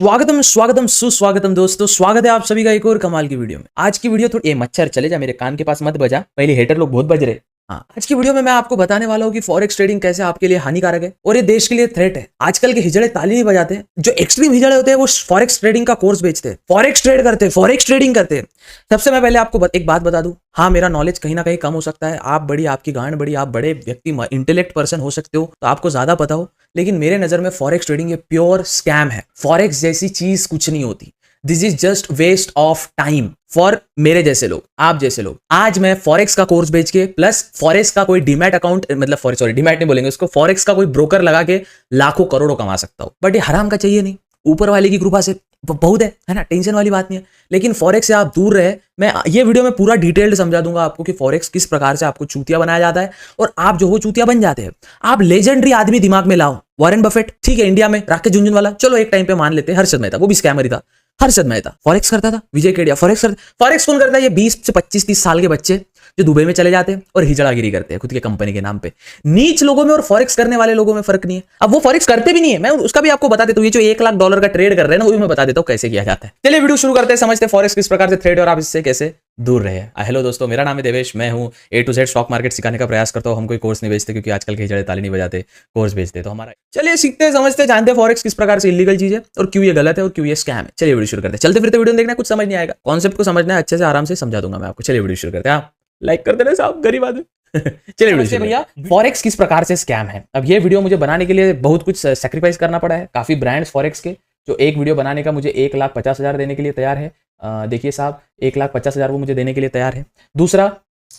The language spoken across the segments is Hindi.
स्वागतम स्वागतम सुस्वागतम दोस्तों, स्वागत है आप सभी का एक और कमाल की वीडियो में। आज की वीडियो थोड़ी मच्छर चले जा, मेरे कान के पास मत बजा, पहले हेटर लोग बहुत बज रहे। हाँ, आज की वीडियो में मैं आपको बताने वाला हूँ कि फॉरेक्स ट्रेडिंग कैसे आपके लिए हानिकारक है और ये देश के लिए थ्रेट है। आजकल के हिजड़े ताली नहीं बजाते हैं, जो एक्सट्रीम हिजड़े होते हैं वो फॉरेक्स ट्रेडिंग का कोर्स बेचते हैं, फॉरेक्स ट्रेड करते हैं, फॉरेक्स ट्रेडिंग करते हैं। सबसे मैं पहले आपको एक बात बता दूं, हाँ मेरा नॉलेज कहीं ना कहीं कम हो सकता है, आप बड़ी, आपकी गांड बड़ी, आप बड़े व्यक्ति इंटेलेक्ट पर्सन हो सकते हो तो आपको ज्यादा पता हो, लेकिन मेरे नजर में फॉरेक्स ट्रेडिंग ये प्योर स्कैम है। फॉरेक्स जैसी चीज कुछ नहीं होती। This is just waste of time for मेरे जैसे लोग, आप जैसे लोग। आज मैं फॉरेक्स का कोर्स बेच के प्लस फॉरेक्स का कोई डीमैट अकाउंट, मतलब सॉरी डीमैट नहीं बोलेंगे उसको, फॉरेक्स का कोई ब्रोकर लगा के लाखों करोड़ों कमा सकता हूं। बट ये हराम का चाहिए नहीं, ऊपर वाले की कृपा से बहुत है ना, टेंशन वाली बात नहीं है। लेकिन फॉरेक्स से आप दूर रहे। मैं ये वीडियो में पूरा डिटेल्ड समझा दूंगा आपको कि फॉरेक्स किस प्रकार से आपको चूतिया बनाया जाता है और आप जो हो चूतिया बन जाते हैं। आप लेजेंडरी आदमी दिमाग में लाओ, वॉरेन बफेट, ठीक है, इंडिया में राकेश झुनझुनवाला, चलो एक टाइम पे मान लेते हैं, हर्षद मेहता, वो भी स्कैमर ही था। हर्षद मेहता फॉरेक्स करता था, विजय केडिया फॉरेक्स करता। फॉरेक्स कौन करता है? ये 20 से 25 30 साल के बच्चे जो दुबई में चले जाते हैं और हिजड़ागिरी करते हैं खुद के कंपनी के नाम पे। नीच लोगों में और फॉरेक्स करने वाले लोगों में फर्क नहीं है। अब वो फॉरेक्स करते भी नहीं है, मैं उसका भी आपको बता देता हूं। ये जो $1 लाख का ट्रेड कर रहे हैं ना, वो भी मैं बता देता हूं कैसे किया जाता है। चलिए वीडियो शुरू करते हैं, समझते हैं फॉरेक्स किस प्रकार से ट्रेड और आप इससे कैसे दूर रहे। हेलो दोस्तों, मेरा नाम है देवेश, मैं हूं A to Z stock market सिखाने का प्रयास करता हूं। हम कोई कोर्स नहीं बेचते क्योंकि आजकल के हिजड़े ताली नहीं बजाते, कोर्स बेचते। तो हमारा चलिए सीखते समझते जानते फॉरेक्स किस प्रकार से इलीगल चीज है और क्यों ये गलत है और क्यों ये स्कैम है। चलिए वीडियो शुरू करते हैं। चलते फिरते वीडियो देखना, कुछ समझ नहीं आएगा, कॉन्सेप्ट को समझना है अच्छे से, आराम से समझा दूंगा मैं आपको। चलिए वीडियो शुरू करते हैं। आप लाइक कर देना साहब, गरीब आदमी। चलिए वीडियो भैया, फॉरेक्स किस प्रकार से स्कैम है। अब ये वीडियो मुझे बनाने के लिए बहुत कुछ सैक्रिफाइस करना पड़ा है। काफी ब्रांड्स फॉरेक्स के जो एक वीडियो बनाने का मुझे 1,50,000 देने के लिए तैयार है। देखिए साहब, 1,50,000 वो मुझे देने के लिए तैयार है। दूसरा,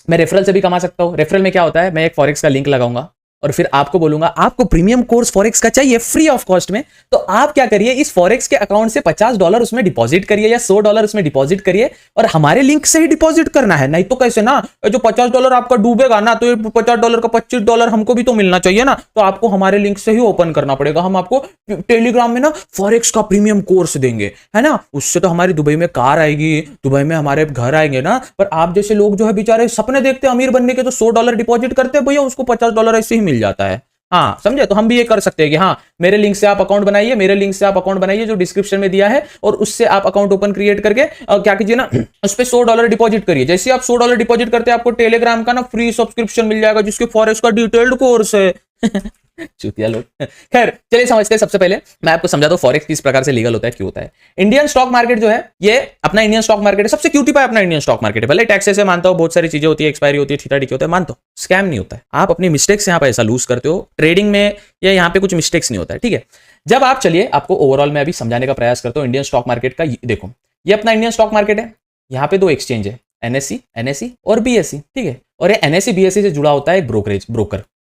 मैं रेफरल से भी कमा सकता हूँ। रेफरल में क्या होता है, मैं एक फॉरेक्स का लिंक लगाऊंगा और फिर आपको बोलूंगा आपको प्रीमियम कोर्स फॉरेक्स का चाहिए फ्री ऑफ कॉस्ट में, तो आप क्या करिए, इस फॉरेक्स के अकाउंट से $50 उसमें डिपॉजिट करिए या $100 उसमें डिपॉजिट करिए और हमारे लिंक से ही डिपॉजिट करना है। नहीं तो कैसे ना, जो $50 आपका डूबेगा ना, तो ये $50 का $25 हमको भी तो मिलना चाहिए ना, तो आपको हमारे लिंक से ही ओपन करना पड़ेगा। हम आपको टेलीग्राम में ना फॉरेक्स का प्रीमियम कोर्स देंगे, है ना। उससे तो हमारी दुबई में कार आएगी, दुबई में हमारे घर आएंगे ना। पर आप जैसे लोग जो है बेचारे सपने देखते हैं अमीर बनने के, तो $100 डिपॉजिट करते हैं भैया, उसको $50 ऐसे ही मिल जाता है। हाँ समझे, तो हम भी ये कर सकते हैं कि हाँ मेरे लिंक से आप अकाउंट बनाइए, मेरे लिंक से आप अकाउंट बनाइए जो डिस्क्रिप्शन में दिया है, और उससे आप अकाउंट ओपन क्रिएट करके क्या कीजिए ना, उस पर $100 डिपॉजिट करिए। जैसे आप $100 डिपॉजिट करते हैं, आपको टेलीग्राम का ना फ्री सब्सक्रिप्शन मिल जाएगा जिसके फॉरेक्स का डिटेल्ड कोर्स है। चूतिया लोग। खैर चलिए समझते हैं। सबसे पहले मैं आपको समझाता हूं फॉरेक्स किस प्रकार से लीगल होता है, क्यों होता है। इंडियन स्टॉक मार्केट जो है, ये अपना इंडियन स्टॉक मार्केट है, सबसे क्यूटी पाए अपना इंडियन स्टॉक मार्केट है। भले टैक्सेस है, मानता हूं, बहुत सारी चीजें होती है, एक्सपायरी होती है, ठीठा ठीठी होता है, मानता हूं। स्कैम नहीं होता है, आप अपनी मिस्टेक्स यहाँ पैसा लूज करते हो ट्रेडिंग में, या यहाँ पे कुछ मिस्टेक्स नहीं होता है, ठीक है। जब आप, चलिए आपको ओवरऑल में अभी समझाने का प्रयास करता हूं इंडियन स्टॉक मार्केट का। देखो ये अपना इंडियन स्टॉक मार्केट है, यहाँ पे 2 एक्सचेंज है, NSE और BSE, ठीक है। और ये NSE BSE से जुड़ा होता है ब्रोकरेज,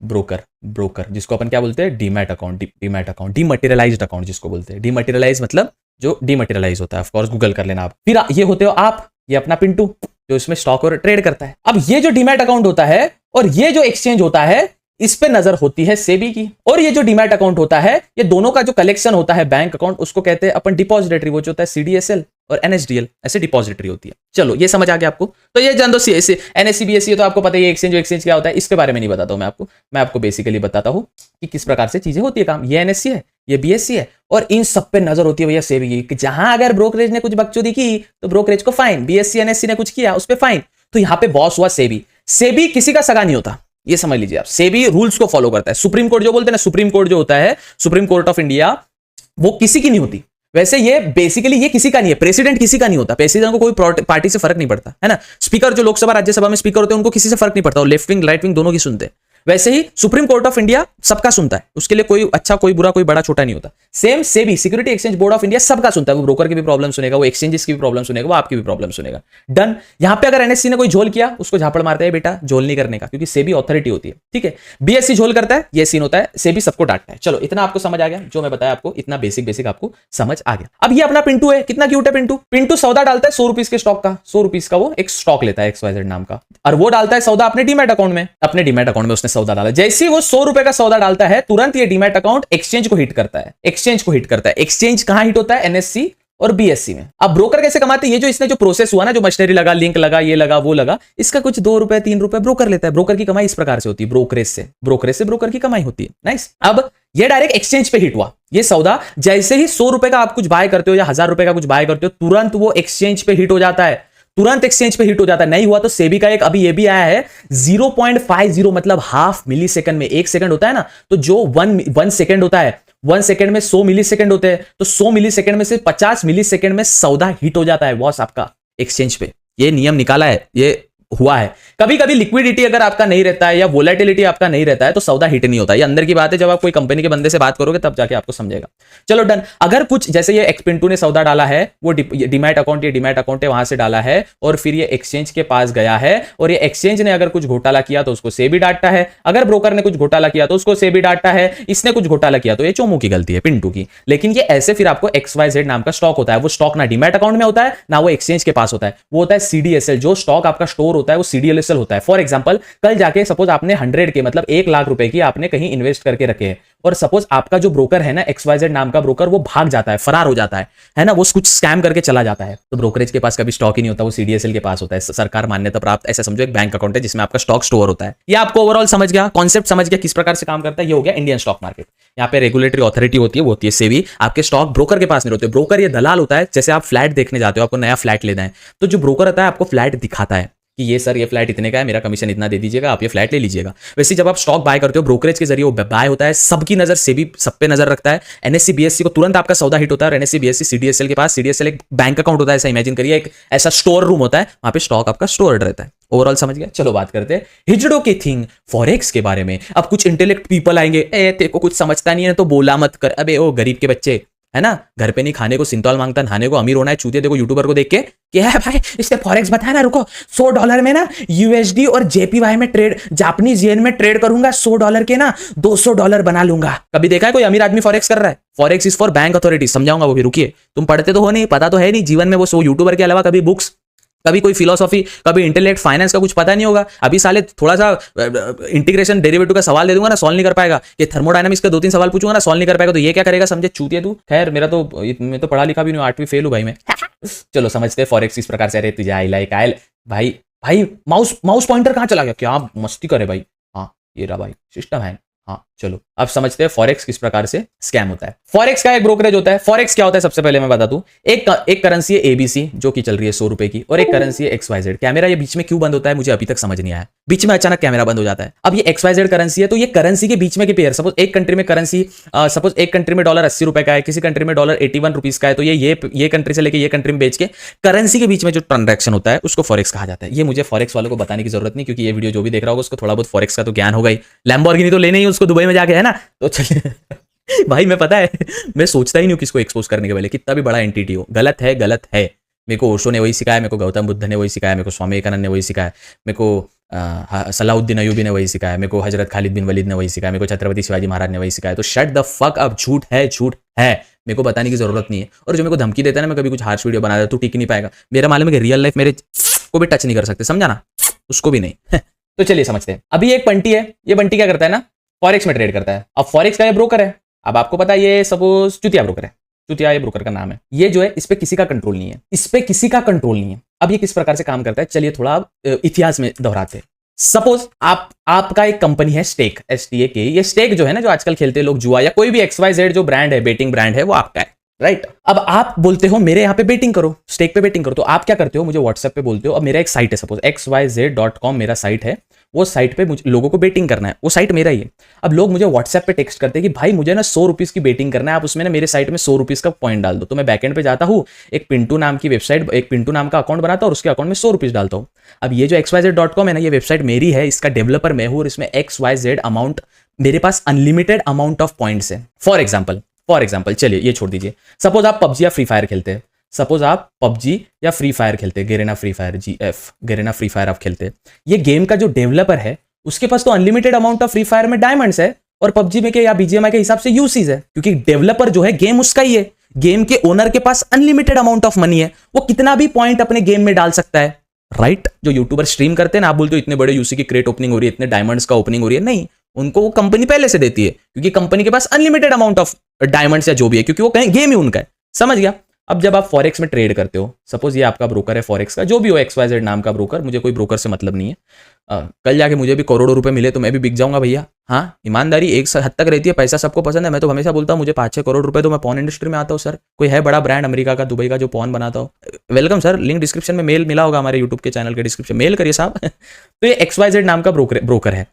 ब्रोकर जिसको अपन क्या बोलते हैं, डीमैट अकाउंट, डीमटेरियलाइज्ड अकाउंट जिसको बोलते हैं। डीमटेरियलाइज मतलब जो डीमटेरियलाइज होता है, ऑफ कोर्स गूगल कर लेना आप। फिर ये होते हो आप, ये अपना पिंटू जो इसमें स्टॉक और ट्रेड करता है। अब ये जो डीमैट अकाउंट होता है और ये जो एक्सचेंज होता है, इस पे नजर होती है सेबी की। और ये जो डीमैट अकाउंट होता है, ये दोनों का जो कलेक्शन होता है बैंक अकाउंट, उसको कहते हैं अपन डिपॉजिटरी, वो जो होता है CDSL और NSDL, ऐसे डिपॉजिटरी होती है। चलो ये समझ आ गया आपको। तो ये जान दो, NSE BSE तो आपको पता है, ये एक्सचेंज क्या होता है, इसके बारे में नहीं बताता हूं मैं आपको बेसिकली बताता हूं कि किस प्रकार से चीजें होती है काम। ये NSE है, ये BSE है, और इन सब पे नजर होती है भैया सेबी की। जहां अगर ब्रोकरेज ने कुछ बकचोदी की तो ब्रोकरेज को फाइन, BSE NSE ने कुछ किया उस पर फाइन। तो यहां पे बॉस हुआ सेबी। सेबी किसी का सगा नहीं होता, ये समझ लीजिए आप। सेबी रूल्स को फॉलो करता है। सुप्रीम कोर्ट जो बोलते हैं ना, सुप्रीम कोर्ट जो होता है, सुप्रीम कोर्ट ऑफ इंडिया, वो किसी की नहीं होती। वैसे ये बेसिकली ये किसी का नहीं है, प्रेसिडेंट किसी का नहीं होता। प्रेसिडेंट को कोई पार्टी से फर्क नहीं पड़ता, है ना। स्पीकर जो लोकसभा राज्यसभा में स्पीकर होते हैं, उनको किसी से फर्क नहीं पड़ता, लेफ्ट विंग राइट विंग दोनों की सुनते हैं। वैसे ही सुप्रीम कोर्ट ऑफ इंडिया सबका सुनता है, उसके लिए कोई अच्छा कोई बुरा कोई बड़ा छोटा नहीं होता। Same SEBI, security exchange board of India, सबका सुनता है। वो ब्रोकर की भी प्रॉब्लम सुनेगा, वो एक्सचेंजेस की भी प्रॉब्लम सुनेगा, वो आपकी भी प्रॉब्लम सुनेगा। डन। यहां पे अगर NSE ने कोई झोल किया, उसको झापड़ मारता है, बेटा झोल नहीं करने का, क्योंकि सेबी अथॉरिटी होती है, ठीक है। BSE झोल करता है, ये सीन होता है, सेबी सबको डांटता है। चलो इतना आपको समझ आ गया, जो मैं बताया आपको इतना बेसिक आपको समझ आ गया। अब ये अपना पिंटू है, कितना क्यूट है पिंटू। पिंटू सौदा डालता है ₹100 के स्टॉक का, ₹100 का वो एक स्टॉक लेता है XYZ नाम का, और वो डालता है सौदा अपने डीमैट अकाउंट में। अपने डीमैट अकाउंट में उसने सौदा डाला, जैसे वो ₹100 का सौदा डालता है, तुरंत ये डीमैट अकाउंट एक्सचेंज को हिट करता है। एक्सचेंज कहां हिट होता है, NSE और BSE में। अब ब्रोकर कैसे कमाते हैं, ये जो इसने जो प्रोसेस हुआ ना, जो मशीनरी लगा, लिंक लगा, ये लगा वो लगा, इसका कुछ ₹2 ₹3 ब्रोकर लेता है। ब्रोकर की कमाई इस प्रकार से होती है, ब्रोकरेज से ब्रोकर की कमाई होती है। नाइस। अब ये डायरेक्ट एक्सचेंज पे हिट हुआ। ये सौदा जैसे ही 100 रुपए का आप कुछ बाय करते हो या 1000 रुपए का कुछ बाय करते हो, तुरंत वो एक्सचेंज पे हिट हो जाता है, तुरंत एक्सचेंज पे हिट हो जाता है। नहीं हुआ तो सेबी का एक अभी ये भी आया है 0.50 मतलब हाफ मिली सेकंड में, 1 सेकंड होता है ना, तो जो 1 सेकंड होता है, 1 सेकंड में 100 मिली सेकंड होते हैं, तो 100 मिली सेकंड में से 50 मिली सेकंड में सौदा हिट हो जाता है बॉस आपका एक्सचेंज पे। ये नियम निकाला है, ये हुआ है। कभी कभी लिक्विडिटी अगर आपका नहीं रहता है या वोलेटिलिटी आपका नहीं रहता है तो सौदा हिट नहीं होता। ये अंदर की बात है, जब आप कोई कंपनी के बंदे से बात करोगे तब जाके आपको समझेगा। चलो डन। अगर कुछ जैसे ये एक्सपिंटू ने सौदा डाला है, वो डीमैट अकाउंट, ये डीमैट अकाउंट है, वहां से डाला है और फिर ये एक्सचेंज के पास गया है और ये एक्सचेंज ने अगर कुछ घोटाला किया तो उसको सेबी डांटता है, अगर ब्रोकर ने कुछ घोटाला किया तो उसको सेबी डांटता है, इसने कुछ घोटाला किया तो ये चोमू की गलती है, पिंटू की। लेकिन ये ऐसे फिर आपको XYZ नाम का स्टॉक होता है, वो स्टॉक ना डीमैट अकाउंट में होता है ना वो एक्सचेंज के पास होता है, वो होता है CDSL। जो स्टॉक आपका स्टोर होता है वो CDSL होता है। फॉर एग्जांपल कल जाके सपोज आपने 100 के मतलब 1 लाख रुपए की आपने कहीं इन्वेस्ट करके रखे हैं और सपोज आपका जो ब्रोकर है ना XYZ नाम का ब्रोकर, वो भाग जाता है, फरार हो जाता है ना, वो कुछ स्कैम करके चला जाता है, तो ब्रोकरेज के पास कभी स्टॉक ही नहीं होता, वो CDSL के पास होता है, सरकार मान्यता प्राप्त, ऐसा समझो एक बैंक अकाउंट है जिसमें आपका स्टॉक स्टोर होता है। ये आपको ओवरऑल समझ गया, कॉन्सेप्ट समझ गया किस प्रकार से काम करता है। ये हो गया इंडियन स्टॉक मार्केट। यहाँ पे रेगुलेटरी अथॉरिटी होती है, वो होती है सेबी। आपके स्टॉक ब्रोकर के पास नहीं होते, ब्रोकर ये दलाल होता है। जैसे आप फ्लैट देखने जाते हो, आपको नया फ्लैट लेना है, तो जो ब्रोकर होता है आपको फ्लैट दिखाता है कि ये सर ये फ्लैट इतने का है, मेरा कमीशन इतना दे दीजिएगा, आप ये फ्लैट ले लीजिएगा। वैसे जब आप स्टॉक बाय करते हो ब्रोकरेज के जरिए, वो बाय होता है, सबकी नजर सेबी सब पे नजर रखता है। NSE BSE को तुरंत आपका सौदा हिट होता है और NSE BSE CDSL के पास, CDSL एक बैंक अकाउंट होता है, ऐसा इमेजिन करिए, एक ऐसा स्टोर रूम होता है, वहां पे स्टॉक आपका स्टोर्ड रहता है। ओवरऑल समझ गया। चलो बात करते हैं हिजड़ों की थिंग फॉरेक्स के बारे में। अब कुछ इंटेलेक्ट पीपल आएंगे, ए तेरे को कुछ समझता नहीं है तो बोला मत कर, अबे ओ गरीब के बच्चे, है ना, घर पे नहीं खाने को सिंतौल मांगता, नहाने को अमीर होना है, चूतिया देखो यूट्यूबर को देख के क्या है भाई, इसने फॉरेक्स बताया ना, रुको $100 में ना USD और JPY में ट्रेड, जापानीज येन में ट्रेड करूंगा, $100 के ना $200 बना लूंगा। कभी देखा है कोई अमीर आदमी फॉरेक्स कर रहा है? Forex is for bank authority, समझाऊंगा वो भी, रुकिए। तुम पढ़ते तो हो नहीं, पता तो है नहीं जीवन में, वो सो यूट्यूबर के अलावा कभी बुक्स, कभी कोई फिलोसॉफी, कभी इंटेलेक्ट, फाइनेंस का कुछ पता नहीं होगा। अभी साले थोड़ा सा इंटीग्रेशन डेरिवेटिव का सवाल दे दूंगा ना, सॉल्व नहीं कर पाएगा। ये थर्मोडायनामिक्स का 2-3 सवाल पूछूंगा ना, सॉल्व नहीं कर पाएगा, तो ये क्या करेगा समझे, चूतिया तू। खैर मेरा तो, मैं तो पढ़ा लिखा भी नहीं, 8वीं फेल हूं भाई मैं। चलो समझते हैं फॉरेक्स इस प्रकार से। अरे तुझे आई लाइक आयल भाई, भाई माउस पॉइंटर कहाँ चला गया, क्या मस्ती करे भाई। हाँ ये रहा भाई, सिस्टम है। हाँ चलो अब समझते हैं फॉरेक्स किस प्रकार से स्कैम होता है। फॉरेक्स का एक ब्रोकरेज होता है। फॉरेक्स क्या होता है सबसे पहले मैं बता दूं, एक करेंसी है ABC जो कि चल रही है 100 रुपए की, और एक करेंसी है XYZ। कैमरा ये बीच में क्यों बंद होता है मुझे अभी तक समझ नहीं आया, बीच में अचानक कैमरा बंद हो जाता है। अब ये XYZ करेंसी है, तो ये करेंसी के बीच में के पेयर, सपोज एक कंट्री में करेंसी, सपोज एक कंट्री में $80 का है, किसी कंट्री में $81 का है, तो ये कंट्री से लेके ये कंट्री में बेच के करेंसी के बीच में जो ट्रांजैक्शन होता है उसको फॉरेक्स कहा जाता है। ये मुझे फॉरेक्स वालों को बताने की जरूरत नहीं, क्योंकि ये वीडियो जो भी देख रहा होगा उसको थोड़ा बहुत फॉरेक्स का तो ज्ञान होगा ही। लैम्बोर्गिनी तो लेने ही उसको दुबई में जाके, है ना, तो चलिए भाई मैं पता है, मैं सोचता ही नहीं हूँ किसको एक्सपोज करने के पहले, कितना भी बड़ा एंटिटी हो, गलत है गलत है। मेरे को ओशो ने वही सिखाया, मेरे को गौतम बुद्ध ने वही सिखाया, मेरे को स्वामी विवेकानंद ने वही सिखाया, मेरे को सलाउद्दीन अयूबी ने वही सिखाया, मेरे को हजरत खालिद बिन वलीद ने वही सिखाया, मेरे को छत्रपति शिवाजी महाराज ने वही सिखाया। तो शट द फक अप, झूठ है झूठ है, मेरे को बताने की जरूरत नहीं है। और जो मेरे को धमकी देता है ना, मैं कभी कुछ हार्श वीडियो बना देता, तू टिक नहीं पाएगा, मेरा मालूम है कि रियल लाइफ मेरे को भी टच नहीं कर सकते, समझा ना, उसको भी नहीं। तो चलिए समझते हैं। अभी एक बंटी है, ये बंटी क्या करता है ना, फॉरेक्स में ट्रेड करता है। अब फॉरेक्स का ये ब्रोकर है, अब आपको पता है ये सपोज चुतिया ब्रोकर है, चुतिया ये ब्रोकर का नाम है। ये जो है इस पे किसी का कंट्रोल नहीं है, इस पे किसी का कंट्रोल नहीं है। अब ये किस प्रकार से काम करता है, चलिए थोड़ा इतिहास में दोहराते हैं। सपोज आपका एक कंपनी है स्टेक, STAK। ये स्टेक जो है ना, जो आजकल खेलते हैं लोग जुआ, या कोई भी XYZ जो ब्रांड है, बेटिंग ब्रांड है, वो आपका है, राइट। अब आप बोलते हो मेरे यहाँ पे बेटिंग करो, स्टेक पे बेटिंग करो, तो आप क्या करते हो, मुझे व्हाट्सएप पे बोलते हो। अब मेरा एक साइट है, सपोज xyz.com मेरा साइट है, वो साइट पे मुझे लोगों को बेटिंग करना है, वो साइट मेरा ही है। अब लोग मुझे व्हाट्सएप पे टेक्स्ट करते हैं कि भाई मुझे ना 100 रुपीज की बेटिंग करना है, आप उसमें ना मेरे साइट में 100 रुपीज का पॉइंट डाल दो। तो मैं बैकएंड पे जाता हूँ, एक पिंटू नाम की वेबसाइट, एक पिंटू नाम का अकाउंट बनाता हूँ और उसके अकाउंट में 100 रुपीज डालता हूँ। अब ये जो xyz.com है ना, ये वेबसाइट मेरी है, इसका डेवलपर मैं हूँ, और इसमें XYZ अमाउंट, मेरे पास अनलिमिटेड अमाउंट ऑफ पॉइंट्स है। फॉर एग्जाम्पल चलिए ये छोड़ दीजिए, सपोज आप PUBG या फ्री फायर खेलते हैं, सपोज आप PUBG या फ्री फायर खेलते हैं, Garena free fire, Garena free fire आप खेलते हैं। ये गेम का जो डेवलपर है उसके पास तो unlimited amount of free fire में डायमंड्स है, और PUBG में के या BGMI के हिसाब से यूसीज है, क्योंकि डेवलपर जो है गेम उसका ही है, गेम के ओनर के पास अनलिमिटेड अमाउंट ऑफ मनी है, वो कितना भी पॉइंट अपने गेम में डाल सकता है, राइट। जो यूट्यूबर स्ट्रीम करते हैं ना, आप बोलते हो इतने बड़े यूसी की क्रेट ओपनिंग हो रही है, इतने डायमंड्स का ओपनिंग हो रही है, नहीं, उनको वो कंपनी पहले से देती है, क्योंकि कंपनी के पास अनलिमिटेड अमाउंट ऑफ डायमंड्स या जो भी है, क्योंकि वो कहीं गेम ही उनका है, समझ गया। अब जब आप फॉरेक्स में ट्रेड करते हो, सपोज ये आपका ब्रोकर है फॉरेक्स का, जो भी हो XYZ नाम का ब्रोकर, मुझे कोई ब्रोकर से मतलब नहीं है। कल जाके मुझे भी करोड़ों रुपए मिले तो मैं भी बिक जाऊंगा भैया। हाँ, ईमानदारी एक हद तक रहती है, पैसा सबको पसंद है। मैं तो हमेशा बोलता हूँ मुझे 5-6 करोड़ रुपए, तो मैं पॉर्न इंडस्ट्री में आता हूँ सर। कोई है बड़ा ब्रांड अमेरिका का, दुबई का, जो पॉर्न बनाता हो, वेलकम सर। लिंक डिस्क्रिप्शन में मेल मिला होगा हमारे यूट्यूब के चैनल के डिस्क्रिप्शन, मेल करिए साहब। तो ये XYZ नाम का ब्रोकर है।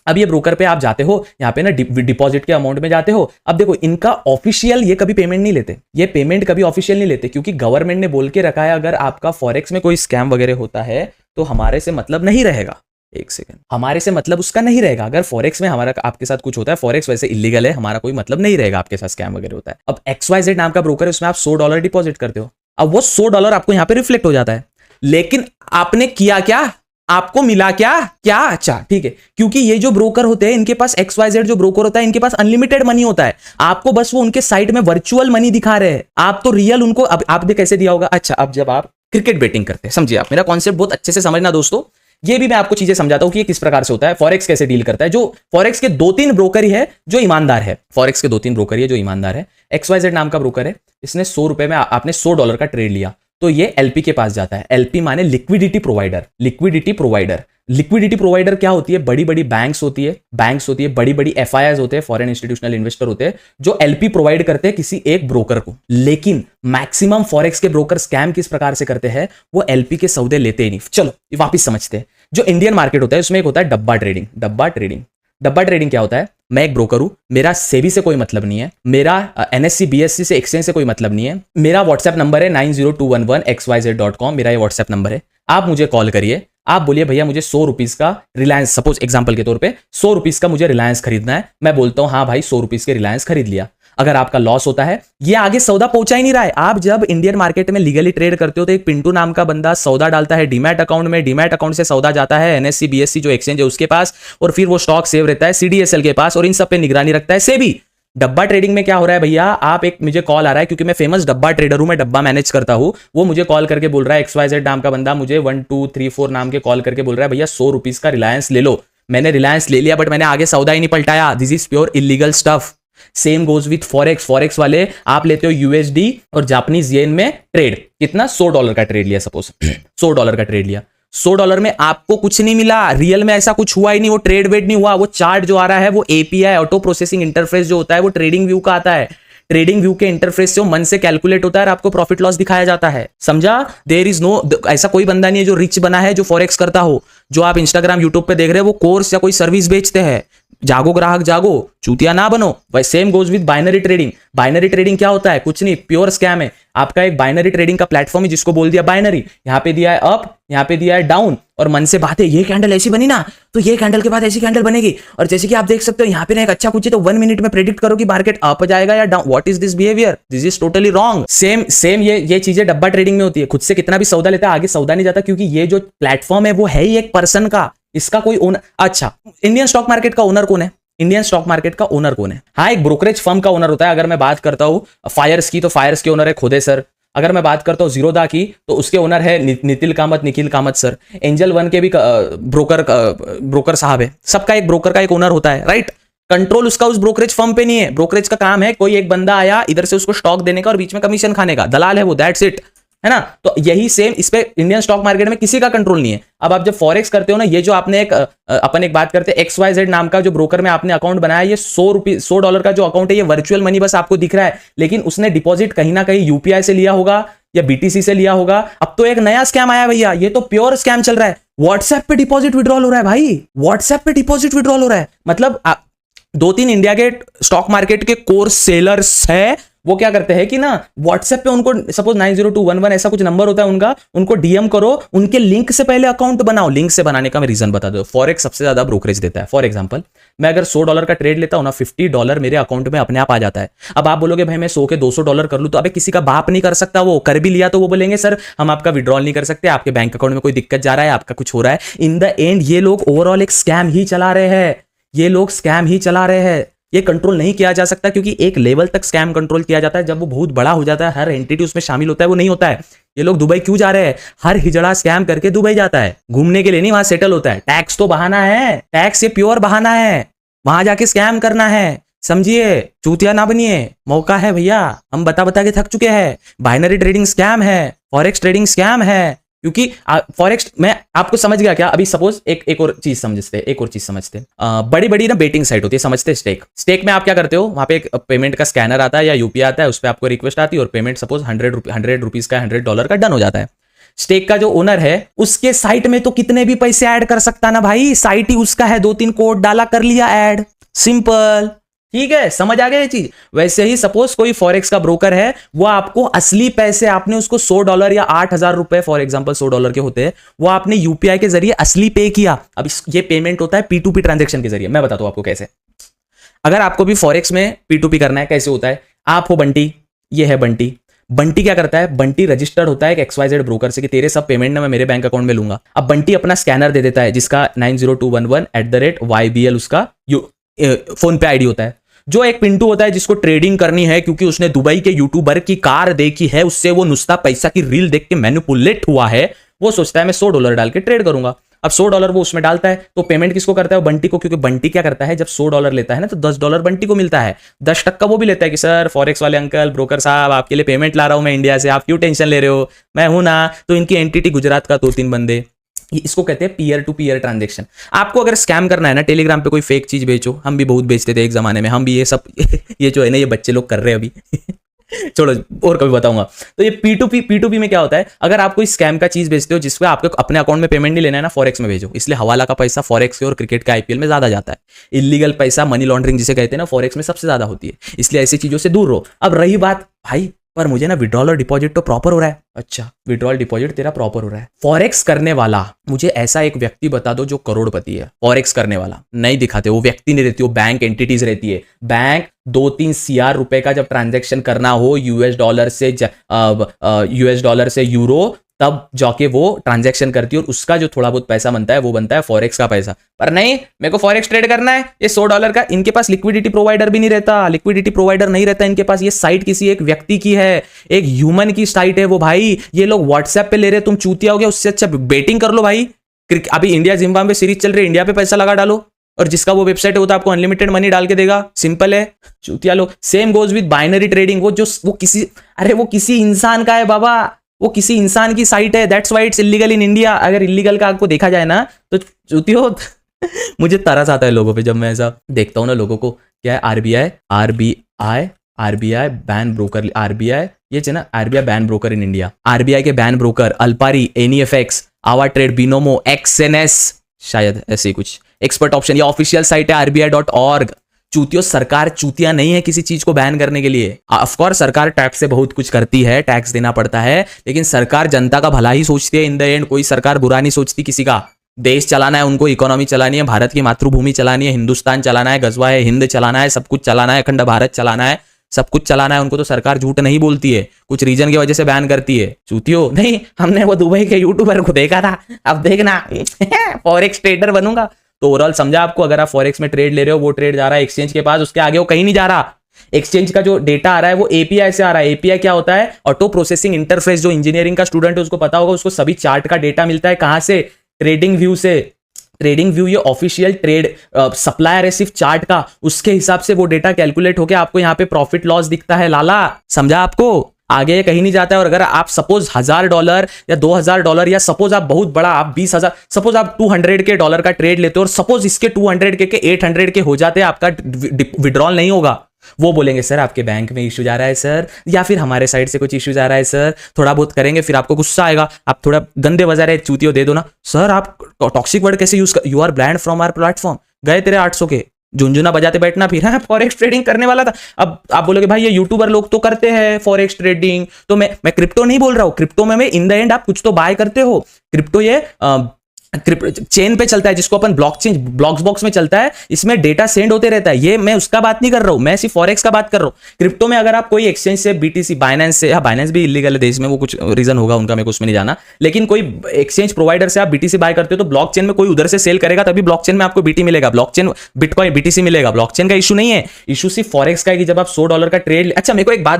अब ये ब्रोकर पे आप जाते हो, यहाँ पे ना डिपॉजिट के अमाउंट में जाते हो। अब देखो इनका ऑफिशियल ये कभी पेमेंट नहीं लेते, ये पेमेंट कभी ऑफिशियल नहीं लेते, क्योंकि गवर्नमेंट ने बोल के रखा है अगर आपका फॉरेक्स में कोई स्कैम वगैरह होता है तो हमारे से मतलब नहीं रहेगा। एक सेकंड, हमारे से मतलब उसका नहीं रहेगा। अगर फॉरेक्स में हमारा आपके साथ कुछ होता है, फॉरेक्स वैसे इलीगल है, हमारा कोई मतलब नहीं रहेगा, आपके साथ स्कैम वगैरह होता है। अब XYZ नाम का ब्रोकर है, उसमें आप $100 डिपॉजिट करते हो। अब वो $100 आपको यहाँ पे रिफ्लेक्ट हो जाता है, लेकिन आपने किया क्या, आपको मिला क्या क्या? अच्छा ठीक है, क्योंकि ये जो ब्रोकर होते हैं इनके पास, XYZ जो ब्रोकर होता है इनके पास अनलिमिटेड मनी होता है। आपको बस वो उनके साइट में वर्चुअल मनी दिखा रहे हैं, आप तो रियल उनको। अब आपने कैसे दिया होगा? अच्छा, अब जब आप क्रिकेट बेटिंग करते हैं, समझिए आप मेरा कॉन्सेप्ट बहुत अच्छे से समझना दोस्तों, ये भी मैं आपको चीजें समझाता हूं कि ये किस प्रकार से होता है, फॉरेक्स कैसे डील करता है। जो फॉरेक्स के 2-3 ब्रोकर ही है जो ईमानदार है, फॉरेक्स के 2-3 ब्रोकर ही है जो ईमानदार है। XYZ नाम का ब्रोकर है, इसने $100 में, आपने $100 का ट्रेड लिया तो ये LP के पास जाता है। LP माने लिक्विडिटी प्रोवाइडर। लिक्विडिटी प्रोवाइडर क्या होती है? बड़ी बड़ी बैंक्स होती है, बड़ी बड़ी FIIs होते हैं, फॉरेन इंस्टीट्यूशनल इन्वेस्टर होते हैं, जो LP प्रोवाइड करते हैं किसी एक ब्रोकर को। लेकिन मैक्सिमम फॉरेक्स के ब्रोकर स्कैम किस प्रकार से करते हैं, वो LP के सौदे लेते ही नहीं। चलो वापिस समझते हैं। जो इंडियन मार्केट होता है उसमें एक होता है डब्बा ट्रेडिंग क्या होता है? मैं एक ब्रोकर हूं, मेरा सेबी से कोई मतलब नहीं है, मेरा NSE BSE से एक्सचेंज से कोई मतलब नहीं है। मेरा व्हाट्सएप नंबर है 902111xyz.com, मेरा ये व्हाट्सएप नंबर है। आप मुझे कॉल करिए, आप बोलिए भैया मुझे ₹100 का रिलायंस, सपोज एग्जांपल के तौर पे ₹100 का मुझे रिलायंस खरीदना है। मैं बोलता हूं हाँ भाई ₹100 के रिलायंस खरीद लिया। अगर आपका लॉस होता है, ये आगे सौदा पहुंचा ही नहीं रहा है। आप जब इंडियन मार्केट में लीगली ट्रेड करते हो तो एक पिंटू नाम का बंदा सौदा डालता है डीमैट अकाउंट में, डीमैट अकाउंट से सौदा जाता है NSE BSE जो एक्सचेंज है उसके पास, और फिर वो स्टॉक सेव रहता है CDSL के पास, और इन सब पे निगरानी रखता है सेबी। डब्बा ट्रेडिंग में क्या हो रहा है भैया, आप एक, मुझे कॉल आ रहा है क्योंकि मैं फेमस डब्बा ट्रेडर हूं, मैं डब्बा मैनेज करता हूं। वो मुझे कॉल करके बोल रहा है, XYZ नाम का बंदा मुझे 1 2 3 4 नाम के कॉल करके बोल रहा है भैया ₹100 का रिलायंस ले लो। मैंने रिलायंस ले लिया, बट मैंने आगे सौदा ही नहीं पलटाया। This is pure illegal stuff. Same goes with forex वाले, आप लेते हो USD और जापानीज येन में ट्रेड, कितना $100 का ट्रेड लिया, सपोज $100 का ट्रेड लिया। $100 में आपको कुछ नहीं मिला, रियल में ऐसा कुछ हुआ ही नहीं, वो ट्रेड वेट नहीं हुआ। वो चार्ट जो आ रहा है वो API ऑटो प्रोसेसिंग इंटरफेस जो होता है वो ट्रेडिंग व्यू का आता है। ट्रेडिंग व्यू के इंटरफेस से वो मन से कैलकुलेट होता है और आपको प्रॉफिट लॉस दिखाया जाता है, समझा? देयर इज नो, ऐसा कोई बंदा नहीं है जो रिच बना है जो फॉरेक्स करता हो। जो आप इंस्टाग्राम यूट्यूब पे देख रहे हो वो कोर्स या कोई सर्विस बेचते हैं। जागो ग्राहक जागो, चूतिया ना बनो। भाई same goes with binary trading. Binary trading क्या होता है? कुछ नहीं, प्योर स्कैम है। आपका एक बाइनरी ट्रेडिंग का प्लेटफॉर्म है जिसको बोल दिया बाइनरी, यहाँ पे दिया है अप, यहाँ पे दिया है डाउन, और मन से बात है ये कैंडल ऐसी बनी ना तो ये कैंडल के बाद ऐसी कैंडल बनेगी। और जैसे कि आप देख सकते हो यहाँ पे ना एक अच्छा कुछ है तो 1 मिनट में प्रेडिक्ट करो कि मार्केट अप जाएगा या down. What is this behaviour? This is totally wrong. Same ये चीजें डब्बा ट्रेडिंग में होती है। खुद से कितना भी सौदा लेता है आगे सौदा नहीं जाता, क्योंकि ये जो प्लेटफॉर्म है वो है ही एक पर्सन का, इसका कोई ओनर। अच्छा, इंडियन स्टॉक मार्केट का ओनर कौन है? इंडियन स्टॉक मार्केट का ओनर कौन है? हाँ, एक ब्रोकरेज फर्म का ओनर होता है। अगर मैं बात करता हूं फायर्स की तो फायर्स के ओनर है खोदे सर। अगर मैं बात करता हूं जीरोदा की तो उसके ओनर है Nikhil Kamat sir. Angel one के भी ब्रोकर साहब है। सबका एक ब्रोकर का एक ओनर होता है, राइट? कंट्रोल उसका उस ब्रोकरेज फर्म पे नहीं है। ब्रोकरेज का काम है कोई एक बंदा आया इधर से उसको स्टॉक देने का और बीच में कमीशन खाने का, दलाल है वो, दैट्स इट, है ना? तो यही सेम इस पे इंडियन स्टॉक मार्केट में किसी का कंट्रोल नहीं है। अब आप जब फॉरेक्स करते हो ना, ये जो आपने अपन एक बात करते हैं XYZ नाम का जो ब्रोकर में आपने अकाउंट बनाया, ये $100 का जो अकाउंट है ये वर्चुअल मनी बस आपको दिख रहा है, लेकिन उसने डिपॉजिट कहीं ना कहीं UPI से लिया होगा या BTC से लिया होगा। अब तो एक नया स्कैम आया भैया, ये तो प्योर स्कैम चल रहा है। व्हाट्सएप पे डिपॉजिट विड्रॉल हो रहा है भाई, व्हाट्सएप पे डिपॉजिट विड्रॉल हो रहा है। मतलब 2-3 इंडिया के स्टॉक मार्केट के कोर सेलर्स है, वो क्या करते हैं कि ना व्हाट्सएप पे उनको सपोज 90211 ऐसा कुछ नंबर होता है उनका, उनको DM करो, उनके लिंक से पहले अकाउंट बनाओ। लिंक से बनाने का मैं रीजन बता दो, फॉरेक्स सबसे ज्यादा ब्रोकरेज देता है। फॉर एग्जांपल, मैं अगर $100 का ट्रेड लेता हूं ना, $50 मेरे अकाउंट में अपने आप आ जाता है। अब आप बोलोगे भाई मैं 100 के $200 कर लूं, तो अबे किसी का बाप नहीं कर सकता। वो कर भी लिया तो वो बोलेंगे सर हम आपका विड्रॉल नहीं कर सकते, आपके बैंक अकाउंट में कोई दिक्कत जा रहा है, आपका कुछ हो रहा है। इन द एंड ये लोग ओवरऑल एक स्कैम ही चला रहे हैं, ये लोग स्कैम ही चला रहे हैं। ये कंट्रोल नहीं किया जा सकता, क्योंकि एक लेवल तक स्कैम कंट्रोल किया जाता है, जब वो बहुत बड़ा हो जाता है, हर एंटिटी उसमें शामिल होता है, वो नहीं होता है। ये लोग दुबई क्यों जा रहे हैं? हर हिजड़ा स्कैम करके दुबई जाता है, घूमने के लिए नहीं, वहां सेटल होता है। टैक्स तो बहाना है, टैक्स ये प्योर बहाना है, वहां जाके स्कैम करना है। समझिए, चूतिया ना बनिए, मौका है भैया। हम बता बता के थक चुके हैं, बाइनरी ट्रेडिंग स्कैम है, फॉरेक्स ट्रेडिंग स्कैम है। क्योंकि फॉरेक्स मैं आपको समझ गया क्या? अभी सपोज एक और चीज समझते हैं, एक और चीज समझते हैं। बड़ी बड़ी ना बेटिंग साइट होती है, समझते हैं स्टेक में आप क्या करते हो? वहां पे एक पेमेंट का स्कैनर आता है या यूपीआई आता है, उस पर आपको रिक्वेस्ट आती है और पेमेंट सपोज $100 का $100 का डन हो जाता है। स्टेक का जो ओनर है उसके साइट में तो कितने भी पैसे ऐड कर सकता ना भाई, साइट ही उसका है, 2-3 कोड डाला कर लिया ऐड, सिंपल। ठीक है, समझ आ गया ये चीज। वैसे ही सपोज कोई फॉरेक्स का ब्रोकर है, वो आपको असली पैसे, आपने उसको $100 या $8,000 फॉर एग्जांपल $100 के होते हैं, वो आपने यूपीआई के जरिए असली पे किया। अब ये पेमेंट होता है P2P ट्रांजेक्शन के जरिए। मैं बताता हूं आपको कैसे। अगर आपको भी फॉरेक्स में P2P करना है, कैसे होता है? आप हो बंटी, ये है बंटी। बंटी क्या करता है? बंटी रजिस्टर्ड होता है एक XYZ ब्रोकर से कि तेरे सब पेमेंट ना मैं मेरे बैंक अकाउंट में लूंगा। अब बंटी अपना स्कैनर दे देता है जिसका 90211@YBL उसका फोन पे आईडी होता है। जो एक पिंटू होता है जिसको ट्रेडिंग करनी है क्योंकि उसने दुबई के यूट्यूबर की कार देखी है, उससे वो नुस्ता पैसा की रील देख के मैनिपुलेट हुआ है, वो सोचता है मैं $100 डाल के ट्रेड करूंगा। अब $100 वो उसमें डालता है तो पेमेंट किसको करता है? वो बंटी को, क्योंकि बंटी क्या करता है, जब $100 लेता है ना तो $10 बंटी को मिलता है, 10% वो भी लेता है कि सर फॉरेक्स वाले अंकल, ब्रोकर साहब, आपके लिए पेमेंट ला रहा हूं मैं इंडिया से, आप क्यों टेंशन ले रहे हो, मैं हूं ना। तो इनकी एंटिटी गुजरात का 2-3 बंदे, इसको कहते हैं पीयर टू पीयर ट्रांजेक्शन। आपको अगर स्कैम करना है ना, टेलीग्राम पे कोई फेक चीज बेचो, हम भी बहुत बेचते थे एक जमाने में, हम भी ये सब ये जो है ना ये बच्चे लोग कर रहे हैं अभी छोड़ो, और कभी बताऊंगा। तो ये P2P में क्या होता है? अगर आप कोई स्कैम का चीज बेचते हो जिसको आपको अपने अकाउंट में पेमेंट नहीं लेना है ना, फॉरेक्स में भेजो। इसलिए हवाला का पैसा फॉरेक्स के और क्रिकेट के आईपीएल में ज्यादा जाता है। इलीगल पैसा, मनी लॉन्ड्रिंग जिसे कहते हैं ना, फॉरेक्स में सबसे ज्यादा होती है, इसलिए ऐसी चीजों से दूर रहो। अब रही बात भाई, पर मुझे ना विड्रॉल और डिपॉजिट तो प्रॉपर हो रहा है। अच्छा, विड्रॉल डिपॉजिट तेरा प्रॉपर हो रहा है। फॉरेक्स करने वाला, मुझे ऐसा एक व्यक्ति बता दो जो करोड़पति है। फॉरेक्स करने वाला नहीं दिखाते, वो व्यक्ति नहीं रहती, वो बैंक एंटिटीज रहती है। बैंक 2-3 CR रुपए का जब ट्रांजैक्शन करना हो US डॉलर से यूरो, तब जाके वो ट्रांजैक्शन करती है और उसका जो थोड़ा बहुत पैसा बनता है वो बनता है फॉरेक्स का पैसा। पर नहीं, मेरे को फॉरेक्स ट्रेड करना है, ये $100 का, इनके पास लिक्विडिटी प्रोवाइडर भी नहीं रहता, लिक्विडिटी प्रोवाइडर नहीं रहता इनके पास। ये साइट किसी एक व्यक्ति की है, एक ह्यूमन की साइट है वो भाई। ये लोग व्हाट्सएप पे ले रहे, तुम चूतिया हो गया, उससे अच्छा बेटिंग कर लो भाई। अभी इंडिया जिम्बाब्वे सीरीज चल रही है, इंडिया पे पैसा लगा डालो, और जिसका वो वेबसाइट है वो तो आपको अनलिमिटेड मनी डाल के देगा, सिंपल है, चूतिया लोग। Same goes with binary trading, वो किसी इंसान का है बाबा, वो किसी इंसान की साइट है, that's why it's illegal in India. अगर इलीगल का आपको देखा जाए ना तो चूतियो मुझे तरस आता है लोगों पे जब मैं ऐसा देखता हूं ना लोगों को। क्या है? आरबीआई बैन ब्रोकर, आरबीआई ये ना, RBI ban broker in India. RBI के बैन ब्रोकर अल्पारी, एनईएफएक्स, आवा ट्रेड, बिनोमो, एक्सएनएस, शायद ऐसे ही कुछ। एक्सपर्ट ऑप्शन, ये ऑफिशियल साइट है RBI.org। चूतियों, सरकार चूतिया नहीं है किसी चीज को बैन करने के लिए। ऑफकोर्स सरकार टैक्स से बहुत कुछ करती है, टैक्स देना पड़ता है, लेकिन सरकार जनता का भला ही सोचती है इन द एंड। कोई सरकार बुरा नहीं सोचती किसी का। देश चलाना है उनको, इकोनॉमी चलानी है, भारत की मातृभूमि चलानी है, हिंदुस्तान चलाना है, गजवा है हिंद चलाना है, सब कुछ चलाना है, अखंड भारत चलाना है, सब कुछ चलाना है उनको। तो सरकार झूठ नहीं बोलती है, कुछ रीजन की वजह से बैन करती है। चूतियो नहीं, हमने वो दुबई के यूट्यूबर को देखा था, अब देखना फॉरेक्स ट्रेडर बनूंगा। तो ओवरऑल समझा आपको? अगर आप फॉरेक्स में ट्रेड ले रहे हो, वो ट्रेड जा रहा है एक्सचेंज के पास, उसके आगे वो कहीं नहीं जा रहा। एक्सचेंज का जो डेटा आ रहा है वो एपीआई से आ रहा है। एपीआई क्या होता है? Auto processing interface. जो इंजीनियरिंग का स्टूडेंट है उसको पता होगा, उसको सभी चार्ट का डेटा मिलता है कहां से? ट्रेडिंग व्यू से। ट्रेडिंग व्यू ये ऑफिशियल ट्रेड सप्लायर है सिर्फ चार्ट का, उसके हिसाब से वो डेटा कैलकुलेट होकर आपको यहाँ पे प्रॉफिट लॉस दिखता है। लाला समझा आपको? आगे कहीं नहीं जाता है। और अगर आप सपोज $1000 या $2000 या सपोज आप बहुत बड़ा, आप 20,000, सपोज आप $200 का ट्रेड लेते हो और सपोज इसके 200 के 800 हो जाते हैं, आपका विड्रॉल नहीं होगा। वो बोलेंगे सर आपके बैंक में इश्यू जा रहा है सर, या फिर हमारे साइड से कुछ इश्यू जा रहा है सर, थोड़ा बहुत करेंगे, फिर आपको गुस्सा आएगा, आप थोड़ा गंदे बजा रहे चूतियो दे दो ना सर। आप टॉक्सिक वर्ड कैसे यूज कर, you are banned from our platform, गए तेरे 800 के, झुंझुना बजाते बैठना फिर। हाँ, फॉरेक्स ट्रेडिंग करने वाला था। अब आप बोलोगे भाई ये यूट्यूबर लोग तो करते हैं फॉरेक्स ट्रेडिंग, तो मैं क्रिप्टो नहीं बोल रहा हूं। क्रिप्टो में इन द एंड आप कुछ तो बाय करते हो। क्रिप्टो ये चेन पे चलता है, जिसको अपन ब्लॉकचेन, ब्लॉक्स में चलता है, इसमें डेटा सेंड होते रहता है। ये मैं उसका बात नहीं कर रहा हूं, मैं सिर्फ फॉरेक्स का बात कर रहा हूं। क्रिप्टो में अगर आप कोई एक्सचेंज से बीटीसी, बाइनेंस से, बाइनेंस भी इलीगल है देश में, वो कुछ रीजन होगा उनका, मेरे को उसमें नहीं जाना, लेकिन कोई एक्सचेंज प्रोवाइडर से आप बीटीसी बाय करते हो तो ब्लॉकचेन में कोई उधर से सेल करेगा तभी ब्लॉकचेन में आपको बीटी मिलेगा, ब्लॉकचेन बिटकॉइन बीटीसी मिलेगा। ब्लॉकचेन का इशू नहीं है, इशू सिर्फ फॉरेक्स का है कि जब आप $100 का ट्रेड। अच्छा मेरे को एक बात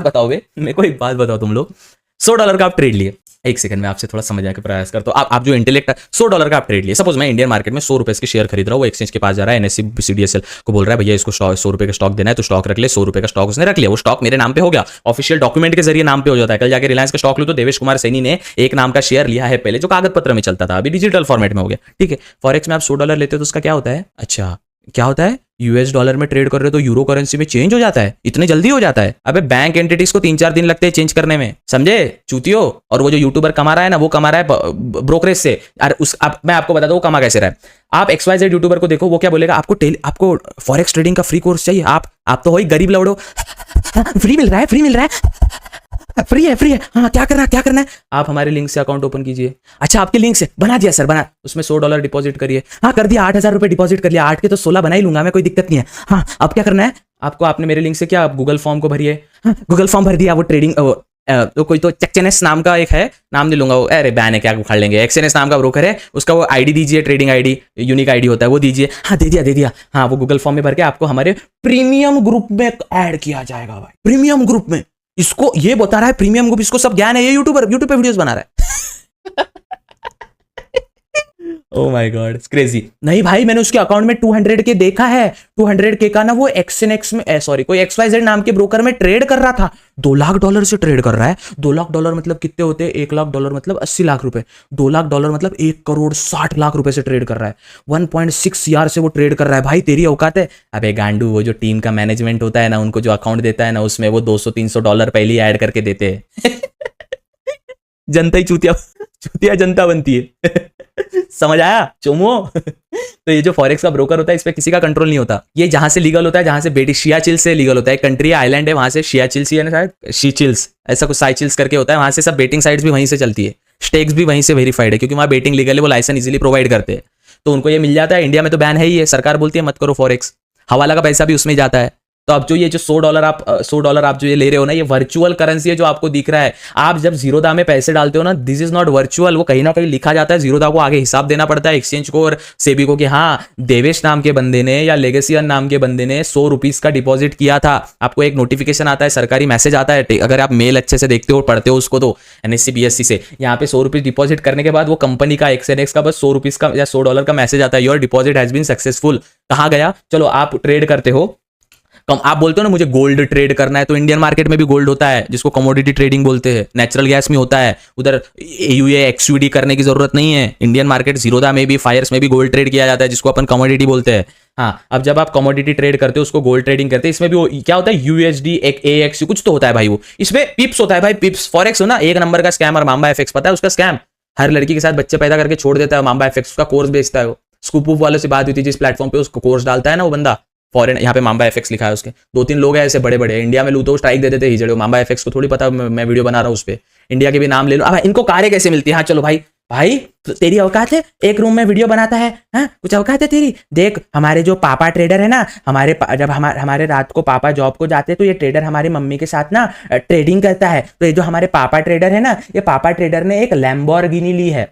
बताओ तुम लोग, $100 का आप ट्रेड लिए, एक सेकंड में आपसे थोड़ा समझने का प्रयास करता हूँ। आप जो इंटेलेक्ट $100 का आप ट्रेड लिए, सपोज मैं इंडियन मार्केट में ₹100 के शेयर खरीद रहा हूँ, वो एक्सचेंज के पास जा रहा है, NSE CDSL को बोल रहा है भैया इसको ₹100 का स्टॉक देना है तो स्टॉक रख ले, ₹100 का स्टॉक उसने रख लिया, वो स्टॉक मेरे नाम पे हो गया, ऑफिशियल डॉक्यूमेंट के जरिए नाम पे हो जाता है। कल जाके रिलायंस का स्टॉक लो तो देवेश कुमार सैनी ने एक नाम का शेयर लिया है पहले, जो कागज पत्र में चलता था, अभी डिजिटल फॉर्मेट में हो गया। ठीक है, फॉरेक्स में आप $100 लेते हो तो उसका क्या होता है, अच्छा क्या होता है, $US में ट्रेड कर रहे हो तो यूरो करेंसी में चेंज हो जाता है, इतने जल्दी हो जाता है। अबे बैंक एंटिटीज को 3-4 दिन लगते हैं चेंज करने में, समझे चूतियो। और वो जो यूट्यूबर कमा रहा है ना, वो कमा रहा है ब्रोकरेज से। अरे मैं आपको बता दूं वो कमा कैसे रहा है। आप XYZ यूट्यूबर को देखो, वो क्या बोलेगा, आपको फॉरेक्स ट्रेडिंग का फ्री कोर्स चाहिए, आप तो हो ही गरीब लौड़ो, फ्री मिल रहा है, फ्री है, हाँ क्या करना है, आप हमारे लिंक से अकाउंट ओपन कीजिए। अच्छा आपके लिंक से बना दिया सर, बना, उसमें $100 डिपॉजिट करिए, हाँ कर दिया, ₹8,000 डिपॉजिट कर लिया, 8 के तो 16 बना ही लूंगा मैं, कोई दिक्कत नहीं है। हाँ अब क्या करना है आपको, आपने मेरे लिंक से क्या, आप गूगल फॉर्म को भरिए, गूगल फॉर्म भर दिया, वो ट्रेडिंग तो कोई तो चेक्चेनेस नाम का एक है, नाम नहीं लूंगा वो, अरे बैन है क्या उखाड़ लेंगे, एक्सएनएस नाम का ब्रोकर है, उसका वो आईडी दीजिए, ट्रेडिंग आईडी, यूनिक आईडी होता है, वो दीजिए। हाँ दे दिया, हाँ वो गूगल फॉर्म में भर के आपको हमारे प्रीमियम ग्रुप में ऐड किया जाएगा भाई, प्रीमियम ग्रुप में। इसको ये बता रहा है प्रीमियम ग्रुप, इसको सब ज्ञान है, ये यूट्यूब पे वीडियोस बना रहा है। Oh my God, crazy. नहीं भाई मैंने उसके अकाउंट में 200 के देखा है, 200 के का ना वो XNX में कोई XYZ नाम के ब्रोकर में ट्रेड कर रहा था, $2 लाख से ट्रेड कर रहा है। $2 लाख मतलब कितने होते हैं, $1 लाख मतलब 80 लाख रुपए, $2 लाख मतलब 1,60,00,000 रुपए से ट्रेड कर रहा है, 1.6 यार से वो ट्रेड कर रहा है। भाई तेरी औकात है। अबे गांडू, वो जो टीम का मैनेजमेंट होता है ना, उनको जो अकाउंट देता है ना, उसमें वो $200-300 पहले ही ऐड करके देते हैं। जनता ही चूतिया जनता बनती है। समझ आया चोमो। तो ये जो फॉरेक्स का ब्रोकर होता है, इस पे किसी का कंट्रोल नहीं होता। ये जहां से लीगल होता है, जहां से बेटी शियाचिल से लीगल होता है, कंट्री आइलैंड है, वहां से शियाचिल सी है ना शायद, शीचिल्स ऐसा कुछ, साइचिल्स करके होता है, वहां से सब बेटिंग साइट्स भी वहीं से चलती है, स्टेक्स भी वहीं से वेरीफाइड है, क्योंकि वहां बेटिंग लीगल है, वो लाइसेंस इजीली प्रोवाइड करते हैं, तो उनको ये मिल जाता है। इंडिया में तो बैन है ही है, सरकार बोलती है मत करो फॉरेक्स, हवाला का पैसा भी उसमें जाता है। तो अब जो ये जो $100 आप जो ये ले रहे हो ना, ये वर्चुअल करेंसी है जो आपको दिख रहा है। आप जब जीरोधा में पैसे डालते हो ना, दिस इज नॉट वर्चुअल, वो कहीं ना कहीं लिखा जाता है, जीरोधा को आगे हिसाब देना पड़ता है एक्सचेंज को और सेबी को कि हाँ देवेश नाम के बंदे ने या लेगेसियन नाम के बंदे ने ₹100 का डिपॉजिट किया था। आपको एक नोटिफिकेशन आता है, सरकारी मैसेज आता है, अगर आप मेल अच्छे से देखते हो पढ़ते हो उसको, तो NSE BSE से यहाँ पे ₹100 डिपॉजिट करने के बाद वो कंपनी का XNX का बस ₹100 का या $100 का मैसेज आता है, your deposit has been successful. कहाँ गया, चलो आप ट्रेड करते हो, आप बोलते हो ना मुझे गोल्ड ट्रेड करना है, तो इंडियन मार्केट में भी गोल्ड होता है जिसको कमोडिटी ट्रेडिंग बोलते हैं, नेचुरल गैस में होता है, उधर AUA XUD करने की जरूरत नहीं है। इंडियन मार्केट जीरोधा में भी, फायर्स में भी गोल्ड ट्रेड किया जाता है, जिसको अपन कमोडिटी बोलते हैं। हाँ अब जब आप कमोडिटी ट्रेड करते हो, उसको गोल्ड ट्रेडिंग करते हैं, इसमें भी वो क्या होता है, USD AX कुछ तो होता है भाई, वो इसमें पिप्स होता है भाई, पिप्स। फॉरेक्स हो ना एक नंबर का स्कैमर, मांबा FX, पता है उसका स्कैम, हर लड़की के साथ बच्चे पैदा करके छोड़ देता है मांबा FX, उसका कोर्स बेचता है वो। स्कूप वालों से बात हुई थी, जिस प्लेटफॉर्म पे उसको कोर्स डालता है ना वो बंदा, फॉरेन, यहाँ पे मांबा FX लिखा है उसके, 2-3 लोग हैं ऐसे बड़े बड़े, इंडिया में लू तो स्ट्राइक दे देते हिजड़े, मांबा FX को थोड़ी पता मैं वीडियो बना रहा हूँ उस पर, इंडिया के भी नाम ले लो। अब इनको कारें कैसे मिलती है, हाँ चलो भाई तो तेरी औकात है, एक रूम में वीडियो बनाता है, हाँ कुछ औकात है तेरी। देख हमारे जो पापा ट्रेडर है ना, जब हमारे रात को पापा जॉब को जाते हैं, तो ये ट्रेडर हमारी मम्मी के साथ ना ट्रेडिंग करता है। तो ये जो हमारे पापा ट्रेडर है ना, ये पापा ट्रेडर ने एक लैम्बोर्गिनी ली है।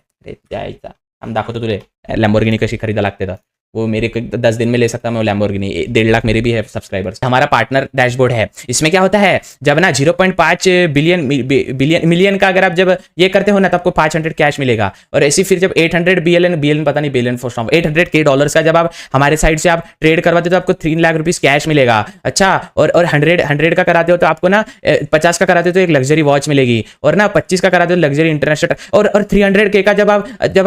हम दाखवतो तुले लैम्बोर्गिनी कशी खरीदा लागते था, वो मेरे 10 दिन में ले सकता मैं वो लैम्बोर्गिनी। 1.5 लाख मेरे भी है सब्सक्राइबर्स। हमारा पार्टनर डैशबोर्ड है, इसमें क्या होता है, जब ना 0.5 मिलियन का अगर आप जब ये करते हो ना, तो आपको 500 कैश मिलेगा। और ऐसी फिर जब 800 बिलियन पता नहीं बिलियन फॉर 800K डॉलर्स का जब आप हमारे साइड से आप ट्रेड करवाते हो, तो आपको 3 लाख रुपीज कैश मिलेगा। अच्छा और 100 का कराते हो तो आपको ना 50 का कराते हो तो एक लग्जरी वॉच मिलेगी, और ना 25 का कराते हो लग्जरी इंटरनेशनल, और 300K का जब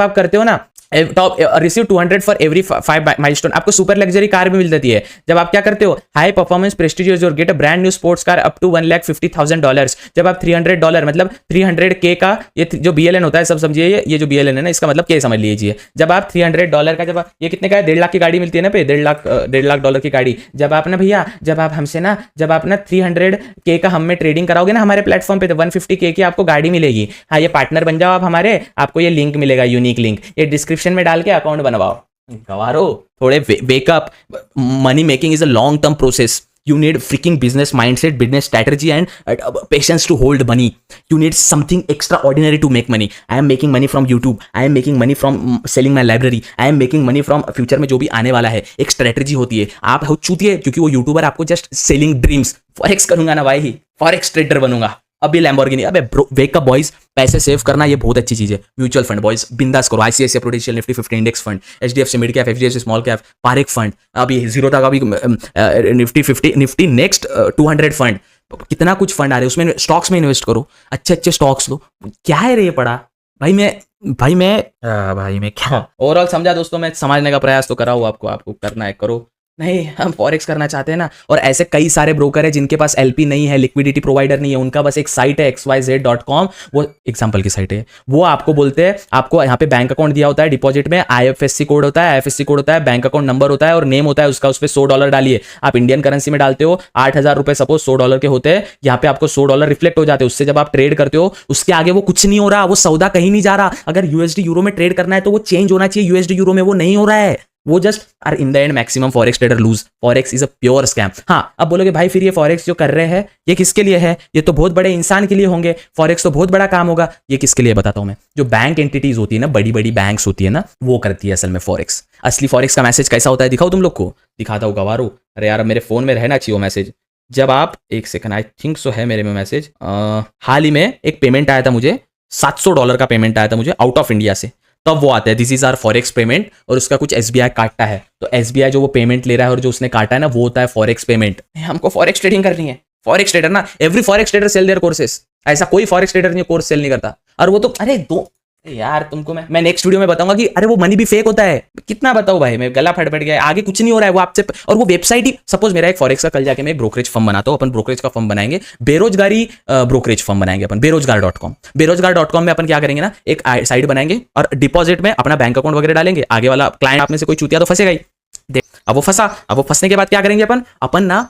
आप करते हो ना, top receive 200 for every 5 milestone, आपको सुपर लग्जरी कार भी मिल जाती है। जब आप क्या करते हो, हाई परफॉर्मेंस प्रेस्टिजियस और get a brand new sports car up to $1,50,000। जब आप $300 मतलब 300K का, ये जो BLN होता है सब समझिए, ये जो BLN है ना, इसका मतलब क्या समझ लीजिए। जब आप $300 का, जब ये कितने का है, 1.5 लाख की गाड़ी मिलती है ना पे, $1.5 लाख की गाड़ी। जब आप ना भैया, जब आप ना 300K का हम में ट्रेडिंग कराओगे ना हमारे प्लेटफॉर्म पे, तो 150K की आपको गाड़ी मिलेगी। हाँ ये पार्टनर बन जाओ आप हमारे, आपको ये लिंक मिलेगा, यूनिक लिंक, ये डिस्क्रिप्शन में डाल के अकाउंट बनवाओ। गवारो थोड़े wake up, money making is a long term process. You need freaking business mindset, business strategy and patience to hold money. You need something extraordinary to make money. I am making money from YouTube. I am making money from selling my library. I am making money from future में जो भी आने वाला है, एक स्ट्रेटजी होती है। आप हो चूतिए क्योंकि वो यूट्यूबर आपको जस्ट सेलिंग ड्रीम्स, फॉरेक्स करूंगा ना भाई, फॉरेक्स ट्रेडर बनूंगा, अभी लैम्बोर्गिनी, अबे वेक अप बॉयज, पैसे सेव करना ये बहुत अच्छी चीज है। म्यूचुअल फंड बॉयज बिंदास करो, ICICI prudential Nifty 50 index fund, HDFC mid cap, HDFC small cap, Parekh fund, अभी जीरो तक अभी निफ्टी 50, निफ्टी नेक्स्ट 200 फंड, कितना कुछ फंड आ रहे हैं उसमें, स्टॉक्स में इन्वेस्ट करो, अच्छे अच्छे स्टॉक्स लो। क्या है रे ये पड़ा भाई मैं क्या ओवरऑल समझा दोस्तों, मैं समझने का प्रयास तो कर रहा हूँ, आपको करना है करो, नहीं हम फॉरेक्स करना चाहते हैं ना। और ऐसे कई सारे ब्रोकर है जिनके पास एलपी नहीं है, लिक्विडिटी प्रोवाइडर नहीं है, उनका बस एक साइट है xyz.com, वो एग्जांपल की साइट है, वो आपको बोलते हैं, आपको यहाँ पे बैंक अकाउंट दिया होता है, डिपॉजिट में आईएफएससी कोड होता है, आईएफएससी कोड होता है, बैंक अकाउंट नंबर होता है और नेम होता है उसका, उस पर $100 डालिए, आप इंडियन करेंसी में डालते हो, 8,000 रुपए सपोज $100 के होते हैं, यहाँ पे आपको $100 रिफ्लेक्ट हो जाते हैं, उससे जब आप ट्रेड करते हो उसके आगे वो कुछ नहीं हो रहा, वो सौदा कहीं नहीं जा रहा। अगर यूएसडी यूरो में ट्रेड करना है तो वो चेंज होना चाहिए यूएसडी यूरो में, वो नहीं हो रहा है, वो just are in the end maximum forex trader lose, forex is a pure scam. हाँ, अब बोलोगे भाई फिर ये फॉरेक्स जो कर रहे हैं ये किसके लिए है, ये तो बहुत बड़े इंसान के लिए होंगे, फॉरेक्स तो बहुत बड़ा काम होगा, ये किसके लिए बताता हूं मैं। जो बैंक एंटिटीज होती है ना, बड़ी बड़ी बैंक्स होती है ना, वो करती है असल में फॉरेक्स। असली फॉरेक्स का मैसेज कैसा होता है दिखाओ तुम लोग को, दिखाता हूँ गवारो, अरे यार मेरे फोन में रहना चाहिए वो मैसेज। जब आप एक सेकंड, आई थिंक सो है मेरे में मैसेज, हाल ही में एक पेमेंट आया था मुझे, $700 का पेमेंट आया था मुझे आउट ऑफ इंडिया से, तब वो आता है this is our forex payment, और उसका कुछ एसबीआई काटता है, तो एसबीआई जो वो पेमेंट ले रहा है और जो उसने काटा है ना, वो होता है फॉरेक्स पेमेंट। हमको फॉरेक्स ट्रेडिंग करनी है, फॉरेक्स ट्रेडर ना, every forex trader sell their courses, ऐसा कोई फॉरेक्स ट्रेडर नहीं कोर्स सेल नहीं करता। और वो तो यार तुमको मैं नेक्स्ट वीडियो में बताऊंगा कि अरे वो मनी भी फेक होता है, कितना बताऊं भाई, मैं गला फट गया, आगे कुछ नहीं हो रहा है वो आपसे। और वो वेबसाइट ही, सपोज मेरा एक फॉरेक्स का कल जाके मैं एक ब्रोकरेज फर्म बनाता हूं, अपन ब्रोकरेज का फर्म बनाएंगे, बेरोजगारी ब्रोकरेज फर्म बनाएंगे अपन, बेरोजगार.com में अपन क्या करेंगे ना, एक साइट बनाएंगे और डिपॉजिट में अपना बैंक अकाउंट वगैरह डालेंगे, आगे वाला क्लाइंट आप में से कोई चूतिया तो फंसेगा ही, देख अब वो फंसने के बाद क्या करेंगे अपन ना,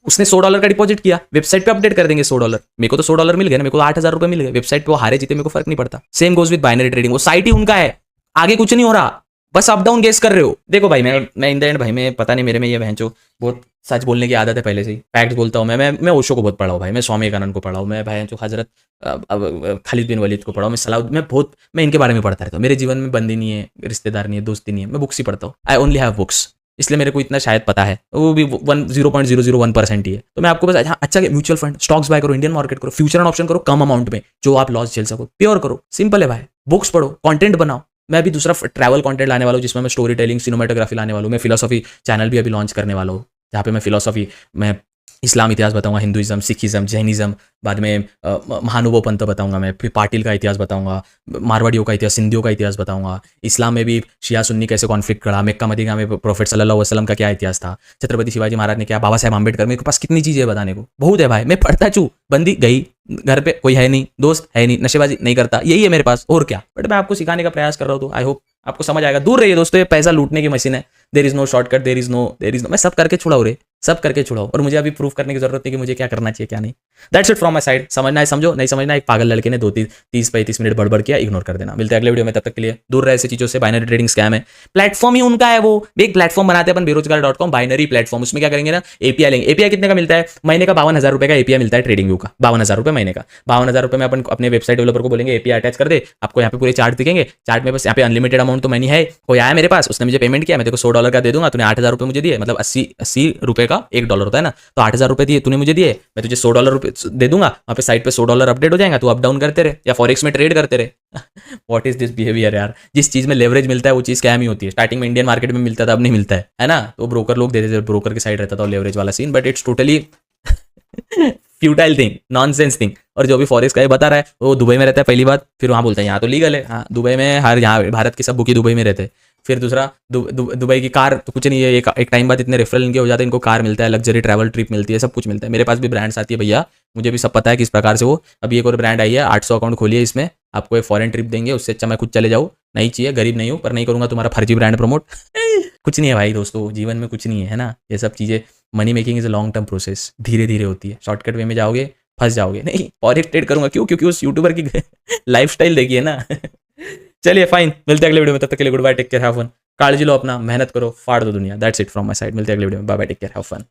उसने $100 का डिपॉजिट किया, वेबसाइट पे अपडेट कर देंगे $100, मेरे को तो $100 मिल गया ना, मेरे को 8,000 रुपए मिल गए, वेबसाइट पे वो हारे जीते मेरे को फर्क नहीं पड़ता। Same goes with binary trading, वो साइट ही उनका है, आगे कुछ नहीं हो रहा, बस अप डाउन गेस कर रहे हो। देखो भाई मैं इन द एंड भाई, मैं पता नहीं मेरे में ये बहनचो बहुत सच बोलने की आदत है पहले से ही, फैक्ट बोलता हूँ मैं ओशो को बहुत पढ़ा हूँ भाई, मैं स्वामी विवेकानंद को पढ़ा हूँ, मैं भाई हजरत खालिद बिन वलीद को पढ़ा हूँ, मैं सलाह मैं इनके बारे में पढ़ता रहता हूँ। मेरे जीवन में बंदी नहीं है, रिश्तेदार नहीं है, दोस्ती नहीं है, मैं बुक्स ही पढ़ता हूँ, आई ओनली हैव बुक्स, इसलिए मेरे को इतना शायद पता है, वो भी 0.001% ही है। तो मैं आपको बस अच्छा म्यूचुअल फंड, स्टॉक्स बाय करो, इंडियन मार्केट करो, फ्यूचर एंड ऑप्शन करो कम अमाउंट में, जो आप लॉस झेल सको, प्योर करो, सिंपल है भाई। बुक्स पढ़ो, कंटेंट बनाओ, मैं अभी दूसरा ट्रैवल कंटेंट लाने वाला हूँ जिसमें मैं स्टोरी टेलिंग, सिनेमेटोग्राफी लाने वाला हूँ, मैं फिलोसॉफी चैनल भी अभी लॉन्च करने वाला हूँ, जहाँ पे मैं फिलोसॉफी में इस्लाम इतिहास बताऊंगा, हिंदुइज्म, सिखिज्म, जैनिज्म, बाद में महानुभव पंथ बताऊंगा मैं, फिर पाटिल का इतिहास बताऊंगा, मारवाड़ियों का इतिहास, सिंधियों का इतिहास बताऊंगा, इस्लाम में भी शिया सुन्नी कैसे कॉन्फ्लिक्ट करा, मक्का मदीना में प्रोफेट सल्लल्लाहु अलैहि वसल्लम का क्या इतिहास था, छत्रपति शिवाजी महाराज ने क्या, बाबा साहेब अम्बेडकर, मेरे पास कितनी चीज़ें बताने को बहुत है भाई। मैं पढ़ता चू, बंदी गई घर पे, कोई है नहीं, दोस्त है नहीं, नशेबाजी नहीं करता, यही है मेरे पास और क्या, बट मैं आपको सिखाने का प्रयास कर रहा हूँ, तो आई होप आपको समझ आएगा। दूर रहिए दोस्तों, ये पैसा लूटने की मशीन है, there is no shortcut, there is no मैं सब करके छुड़ाऊँ रे, सब करके छुड़ाओ, और मुझे अभी प्रूफ करने की जरूरत नहीं कि मुझे क्या करना चाहिए क्या नहीं। That's it from my side, समझना है समझो, नहीं समझना एक पागल लड़के ने 30-35 मिनट बड़बड़ किया, इग्नोर कर देना। मिलते हैं अगले वीडियो में, तब तक के लिए दूर रहे ऐसी चीजों से। बाइनरी ट्रेडिंग स्कैम है, प्लेटफॉर्म ही उनका है, वो एक प्लेटफॉर्म बनाते हैं अपन बेरोजगार.com, बाइनरी प्लेटफॉर्म, उसमें क्या करेंगे ना, एपीआई लेंगे। एपीआई कितने का मिलता है महीने का, 52,000 रुपए का एपीआई मिलता है ट्रेडिंग व्यू का, 52,000 रुपए महीने का। 52,000 रुपए में अपन अपने वेबसाइट डेवलपर को बोलेंगे एपीआई अटैच कर दे, आपको यहाँ पे पूरे चार्ट दिखेंगे, चार्ट में बस यहाँ पे अनलिमिटेड अमाउंट तो मनी है, कोई आया मेरे पास, उसने मुझे पेमेंट किया, मैं देखो $100 का दे दूंगा, तूने 8,000 रुपए मुझे दिए, मतलब 80 रुपए का $1 होता है ना, तो 8,000 रुपए दिए तूने मुझे दिए, मैं तुझे $100 रुपए दे दूंगा, वहाँ पे साइट पे $100 अपडेट हो जाएगा, तू अप डाउन करते रहे या फॉरेक्स में ट्रेड करते रहे। व्हाट इज दिस बिहेवियर यार, जिस चीज में लेवरेज मिलता है वो चीज स्कैम ही होती है। स्टार्टिंग में इंडियन मार्केट में मिलता था, अब नहीं मिलता है ना, तो ब्रोकर लोग देते थे, ब्रोकर की साइड रहता था लेवरेज वाला scene, but it's totally futile thing, nonsense thing. और जो भी फॉरेक्स का ये बता रहा है वो दुबई में रहता है पहली बात, फिर वहाँ बोलता है यहाँ तो लीगल है, हाँ दुबई में हर, यहाँ भारत के सब बुकी दुबई में रहते हैं। फिर दूसरा दुबई की कार तो कुछ नहीं है, एक टाइम बाद इतने रेफरल इनके हो जाते हैं, इनको कार मिलता है, लग्जरी ट्रैवल ट्रिप मिलती है, सब कुछ मिलता है। मेरे पास भी ब्रांड्स आती है भैया, मुझे भी सब पता है किस प्रकार से वो। अभी एक और ब्रांड आई है, 800 अकाउंट खोलिए, इसमें आपको एक फॉरेन ट्रिप देंगे, उससे अच्छा मैं खुद चले जाऊँ, नहीं चाहिए, गरीब नहीं हूँ, पर नहीं करूँगा तुम्हारा फर्जी ब्रांड प्रमोट। कुछ नहीं है भाई दोस्तों, जीवन में कुछ नहीं है ना, ये सब चीज़ें, money making is a long term process, धीरे धीरे होती है, शॉर्टकट वे में जाओगे फंस जाओगे। नहीं, फॉरेक्स ट्रेड करूंगा क्यों, क्योंकि उस यूट्यूबर की लाइफस्टाइल देखिए ना। चलिए फाइन, मिलते हैं अगले वीडियो में, तब तक के लिए goodbye, take care, have fun, काळजी लो अपना, मेहनत करो, फाड़ दो दुनिया। That's it from my side, मिलते हैं अगले वीडियो में, bye bye, take care, have fun.